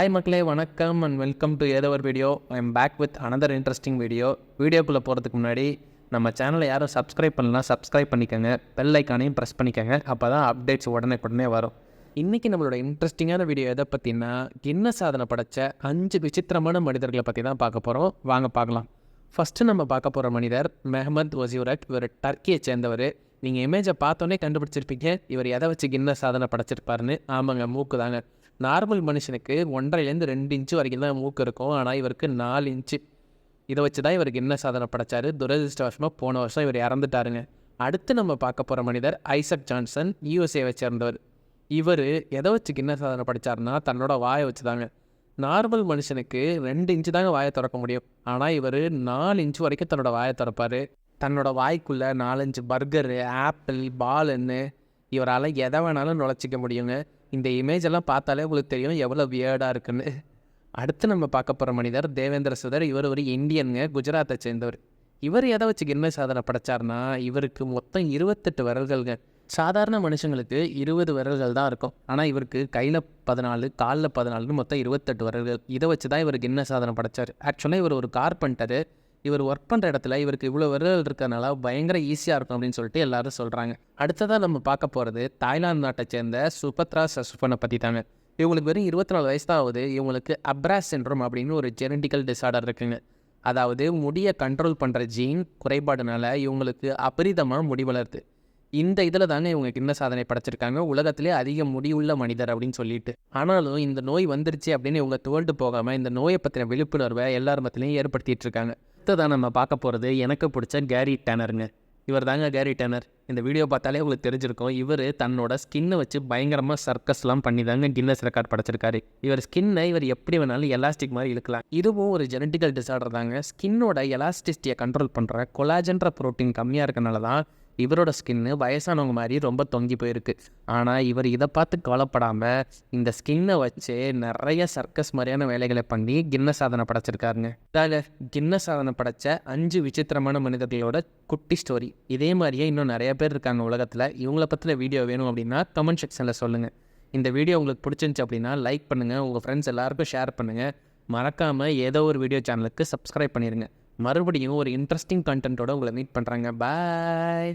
Hi மக்களே, வணக்கம் and welcome to ஏதோ ஒரு video. I am back with another interesting வீடியோக்குள்ளே போகிறதுக்கு முன்னாடி நம்ம சேனலை யாரும் சப்ஸ்கிரைப் பண்ணலாம், சப்ஸ்கிரைப் பண்ணிக்கோங்க. பெல் ஐக்கானையும் ப்ரெஸ் பண்ணிக்கோங்க. அப்போ தான் அப்டேட்ஸ் உடனே வரும். இன்றைக்கி நம்மளோட இன்ட்ரெஸ்டிங்கான வீடியோ எதை பற்றினா, கின்னஸ் சாதனை படைத்த 5 விசித்திரமான மனிதர்களை பற்றி தான் பார்க்க போகிறோம். வாங்க பார்க்கலாம். ஃபஸ்ட்டு நம்ம பார்க்க போகிற மனிதர் மெஹமத் ஒசியூரக். இவர் டர்க்கியை சேர்ந்தவர். நீங்கள் இமேஜை பார்த்தோன்னே கண்டுபிடிச்சிருப்பீங்க இவர் எதை வச்சு கின்னஸ் சாதனை படைச்சிருப்பாருன்னு. ஆமாங்க, மூக்கு தாங்க. நார்மல் மனுஷனுக்கு 1.5 to 2 இன்ச்சு வரைக்கும் தான் மூக்கு இருக்கும். ஆனால் இவருக்கு 4 இன்ச்சு. இதை வச்சு தான் இவருக்கு கின்னஸ் சாதனை படைச்சார். துரதிருஷ்டவசமாக போன வருஷம் இவர் இறந்துட்டாருங்க. அடுத்து நம்ம பார்க்க போகிற மனிதர் ஐசக் ஜான்சன், யூஎஸ்ஏவை சேர்ந்தவர். இவர் எதை வச்சு கின்னஸ் சாதனை படைச்சாருன்னா தன்னோட வாயை வச்சு தாங்க. நார்மல் மனுஷனுக்கு 2 இன்ச்சு தாங்க வாயை திறக்க முடியும். ஆனால் இவர் 4 இன்ச்சு வரைக்கும் தன்னோட வாயை திறப்பார். தன்னோட வாய்க்குள்ளே 4-5 பர்கரு, ஆப்பிள், பாலுன்னு இவரால் எதை வேணாலும் நுழைச்சிக்க முடியுங்க. இந்த இமேஜ் எல்லாம் பார்த்தாலே உங்களுக்கு தெரியும் எவ்வளோ வியர்டாக இருக்குன்னு. அடுத்து நம்ம பார்க்க போகிற மனிதர் தேவேந்திர சுதர். இவர் ஒரு இந்தியனுங்க, குஜராத்தை சேர்ந்தவர். இவர் எதை வச்சு கின்னஸ் சாதனை படைச்சார்னா, இவருக்கு மொத்தம் 28 விரல்கள்ங்க. சாதாரண மனுஷங்களுக்கு 20 விரல்கள் தான் இருக்கும். ஆனால் இவருக்கு கையில் 14, காலில் 14, மொத்தம் 28 விரல்கள். இதை வச்சு தான் இவர் கின்னஸ் சாதனை படைச்சார். ஆக்சுவலாக இவர் ஒரு கார்பெண்டரு. இவர் ஒர்க் பண்ணுற இடத்துல இவருக்கு இவ்வளோ விரல் இருக்கிறதுனால பயங்கர ஈஸியாக இருக்கும் அப்படின்னு சொல்லிட்டு எல்லாரும் சொல்கிறாங்க. அடுத்ததாக நம்ம பார்க்க போகிறது தாய்லாந்து நாட்டை சேர்ந்த சுபத்ரா சசுபனை பற்றி தாங்க. இவங்களுக்கு வெறும் 24 வயசு தான் ஆகுது. இவங்களுக்கு அப்ராஸ் சிண்ட்ரோம் அப்படின்னு ஒரு ஜெனட்டிக்கல் டிஸார்டர் இருக்குங்க. அதாவது முடியை கண்ட்ரோல் பண்ணுற ஜீன் குறைபாடுனால இவங்களுக்கு அபரிதமாக முடி வளருது. இந்த இதில் தாங்க இவங்க கின்னஸ் சாதனை படைச்சிருக்காங்க, உலகத்திலே அதிக முடிவுள்ள மனிதர் அப்படின்னு சொல்லிட்டு. ஆனாலும் இந்த நோய் வந்துருச்சு அப்படின்னு இவங்க துவண்டு போகாமல் இந்த நோயை பற்றின விழிப்புணர்வை எல்லார் மத்தியிலையும் ஏற்படுத்திட்டு இருக்காங்க. அடுத்ததான் நம்ம பார்க்க போகிறது எனக்கு பிடிச்ச கேரி டேனருங்க. இவர் தாங்க கேரி டேனர். இந்த வீடியோ பார்த்தாலே உங்களுக்கு தெரிஞ்சிருக்கும். இவர் தன்னோட ஸ்கின்னை வச்சு பயங்கரமாக சர்க்கஸ்லாம் பண்ணி தாங்க கின்னஸ் ரெக்கார்ட் படைச்சிருக்காரு. இவர் ஸ்கின்னை இவர் எப்படி வேணாலும் எலாஸ்டிக் மாதிரி இழுக்கலாம். இதுவும் ஒரு ஜெனட்டிக்கல் டிஸார்டர் தாங்க. ஸ்கின்னோட எலாஸ்டிசிட்டியை கண்ட்ரோல் பண்ணுற கொலாஜன்ற ப்ரோட்டீன் கம்மியாக இருக்கனால தான் இவரோட ஸ்கின்னு வயசானவங்க மாதிரி ரொம்ப தொங்கி போயிருக்கு. ஆனால் இவர் இதை பார்த்து கவலைப்படாமல் இந்த ஸ்கின்னை வச்சு நிறைய சர்க்கஸ் மாதிரியான வேலைகளை பண்ணி கின்னஸ் சாதனை படைச்சிருக்காருங்க. இதாங்க கின்னஸ் சாதனை படைச்ச 5 விசித்திரமான மனிதர்களோட குட்டி ஸ்டோரி. இதே மாதிரியே இன்னும் நிறைய பேர் இருக்காங்க உலகத்தில். இவங்கள பற்றின வீடியோ வேணும் அப்படின்னா கமெண்ட் செக்ஷனில் சொல்லுங்கள். இந்த வீடியோ உங்களுக்கு பிடிச்சிருந்துச்சு அப்படின்னா லைக் பண்ணுங்கள், உங்கள் ஃப்ரெண்ட்ஸ் எல்லாருக்கும் ஷேர் பண்ணுங்கள். மறக்காமல் ஏதோ ஒரு வீடியோ சேனலுக்கு சப்ஸ்கிரைப் பண்ணிடுங்க. மறுபடியும் ஒரு இன்ட்ரெஸ்டிங் கண்டென்ட்டோட உங்களை மீட் பண்ணுறாங்க. பாய்.